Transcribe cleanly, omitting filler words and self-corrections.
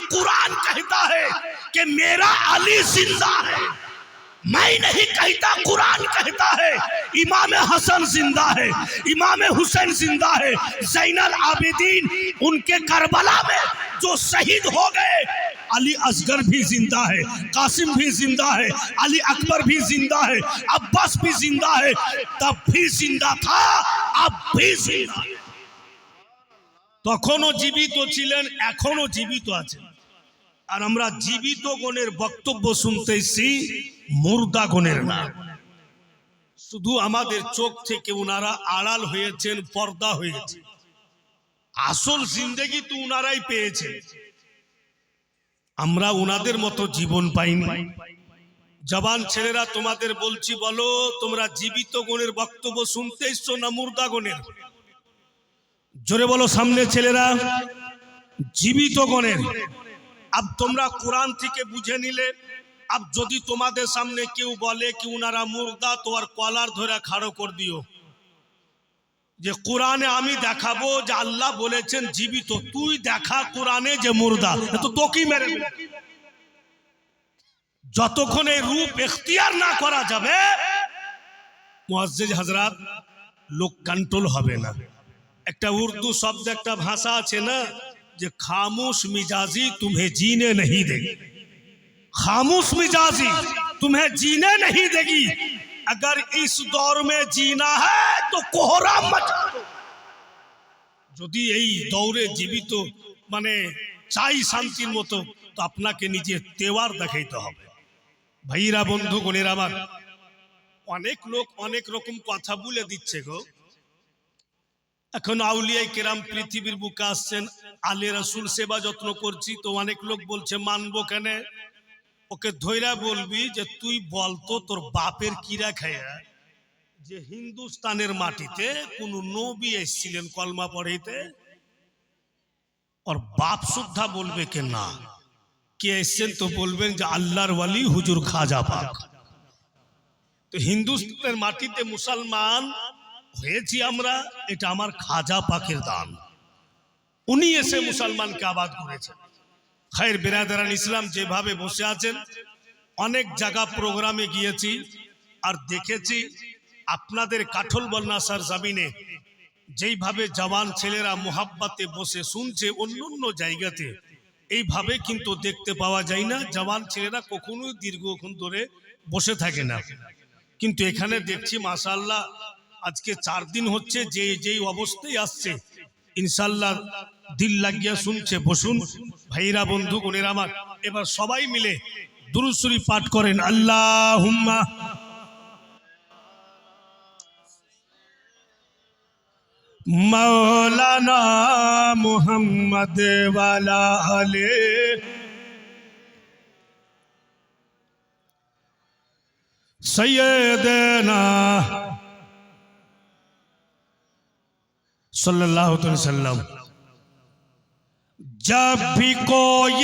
कुरान कहता है कि मेरा अली जिंदा है, मैं नहीं कहता, कुरान कहता है इमाम हसन जिंदा है, इमाम हुसैन जिंदा है, ज़ैनुल आबिदीन उनके करबला में जो शहीद हो गए, अली असगर भी जिंदा है, कासिम भी जिंदा है, अली अकबर भी जिंदा है, अब्बास भी जिंदा है, तब भी जिंदा था, अब भी जिंदा है। তখনও জীবিত ছিলেন, এখনো জীবিত আছেন। আর আমরা জীবিত গণের বক্তব্য শুনতে এসেছি, মুর্দা গণের না। শুধু আমাদের চোখ থেকে ওনারা আড়াল হয়েছেন, পর্দা হয়েছে, আসল জিন্দেগি তো ওনারাই পেয়েছেন, আমরা ওনাদের মতো জীবন পাইনি। জবান ছেলেরা তোমাদের বলছি, বলো তোমরা জীবিত গণের বক্তব্য শুনতে এসছো না মুর্দা গণের? জোরে বলো সামনে ছেলেরা, জীবিত গণের। अब তোমরা কোরআন থেকে বুঝে নিলে, अब যদি তোমাদের সামনে কেউ বলে কি ওনারা মুর্দা, তো আর কলার ধরে খাড়ো করে দিও, যে কোরআনে আমি দেখাবো যে আল্লাহ বলেছেন জীবিত, তুই দেখা কোরআনে যে মুর্দা, তো তোকেই মেরে দেবে। যতক্ষণ এই রূপ এখতিয়ার না করা যাবে মুআজ্জিজ হযরত, লোক কন্ট্রোল হবে না। একটা উর্দু শব্দ, একটা ভাষা আছে না, যে খামোশ মিজাজি तुम्हें जीने नहीं देगी, खामोश मिजाजी तुम्हें जीने नहीं देगी। अगर इस दौर में जीना है तो कोहराम मचा दो। যদি এই দৌড়ে জীবিত মানে চাই শান্তির মতো, তো আপনাকে নিজে তেওয়ার দেখাইতে হবে। ভাইরা বন্ধুগণের আমার, অনেক লোক অনেক রকম কথা বলে দিচ্ছে গো। এখন আউলিয়া কেরাম পৃথিবীর বুকে আসছেন, আলে রাসূল সেবা যত্ন করছি, তো অনেক লোক বলছে মানবো কেন? ওকে ধৈরা বলবি যে তুই বলতো তোর বাপের কিরা খায়া যে হিন্দুস্তানের মাটিতে কোন নবী এসেছিলেন কলমা পড়াইতে? ওর বাপ সুদ্ধা বলবে কে না, কে এসছেন তো বলবেন যে আল্লাহর ওয়ালি হুজুর খাজা পাক। তো হিন্দুস্তানের মাটিতে মুসলমান হয়েছি আমরা, এটা আমার খাজা পাকের দান, উনি এসে মুসলমানকে আবাদ করেছেন। খায়ের বিরাদারান ইসলাম যেভাবে বসে আছেন, অনেক জায়গা প্রোগ্রামে গিয়েছি আর দেখেছি আপনাদের কাঠল বন্যাসার জমিনে যেইভাবে জওয়ান ছেলেরা মুহাব্বতে বসে শুনছে, অন্য অন্য জায়গাতে এইভাবে কিন্তু দেখতে পাওয়া যায় না। জওয়ান ছেলেরা কখনোই দীর্ঘক্ষণ ধরে বসে থাকে না, কিন্তু এখানে দেখছি মাশাআল্লাহ আজকে 4 দিন হচ্ছে যে যেই অবস্থায় আসছে, ইনশাআল্লাহ দিল লাগিয়া শুনছে। বসুন ভাইরা বন্ধু বোনেরা আমার, এবার সবাই মিলে দুরূদ শরীফ পাঠ করেন। আল্লাহুম্মা মাওলানা মুহাম্মদ ওয়ালা আলে सैयदना सल्लल्लाहु अलैहि वसल्लम। जब भी कोई